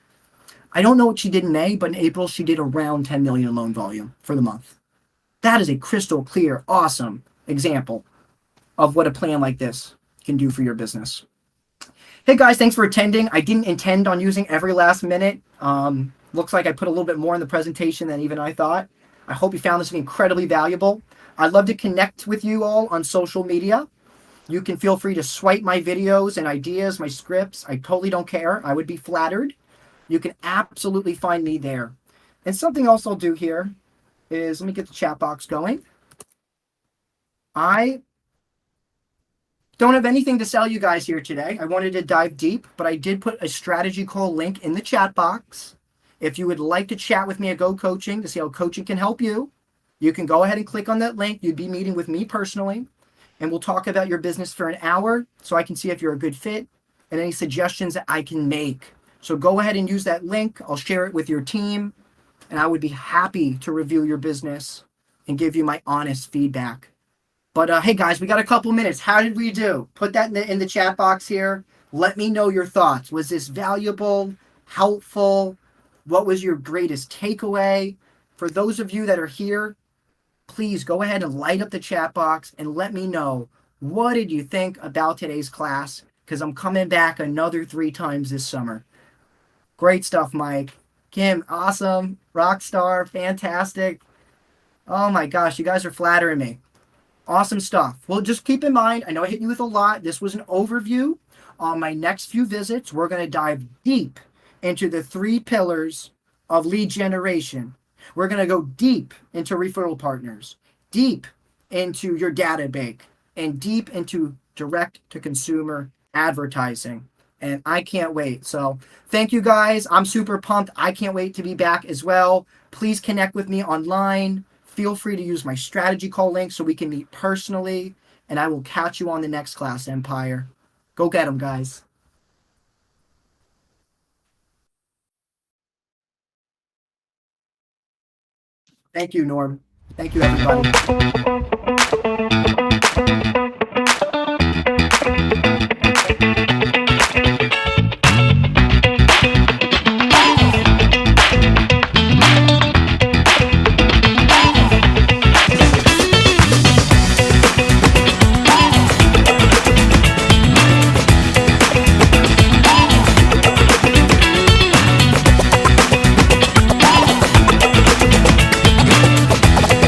I don't know what she did in May, but in April, she did around 10 million in loan volume for the month. That is a crystal clear, awesome example of what a plan like this can do for your business. Hey guys, thanks for attending. I didn't intend on using every last minute. Looks like I put a little bit more in the presentation than even I thought. I hope you found this to be incredibly valuable. I'd love to connect with you all on social media. You can feel free to swipe my videos and ideas, my scripts. I totally don't care. I would be flattered. You can absolutely find me there. And something else I'll do here is, let me get the chat box going. I don't have anything to sell you guys here today. I wanted to dive deep, but I did put a strategy call link in the chat box. If you would like to chat with me at Go Coaching to see how coaching can help you, you can go ahead and click on that link. You'd be meeting with me personally, and we'll talk about your business for an hour so I can see if you're a good fit and any suggestions that I can make. So go ahead and use that link. I'll share it with your team, and I would be happy to review your business and give you my honest feedback. But hey guys, we got a couple minutes. How did we do? Put that in the chat box here. Let me know your thoughts. Was this valuable, helpful? What was your greatest takeaway? For those of you that are here, please go ahead and light up the chat box and let me know, what did you think about today's class? Because I'm coming back another 3 times this summer. Great stuff, Mike. Kim, awesome. Rock star, fantastic. Oh my gosh, you guys are flattering me. Awesome stuff. Well, just keep in mind, I know I hit you with a lot. This was an overview. On my next few visits, we're going to dive deep into the 3 pillars of lead generation. We're going to go deep into referral partners, deep into your data bank, and deep into direct-to-consumer advertising. And I can't wait. So thank you guys. I'm super pumped. I can't wait to be back as well. Please connect with me online. Feel free to use my strategy call link so we can meet personally. And I will catch you on the next class, Empire. Go get them, guys. Thank you, Norm. Thank you, everybody.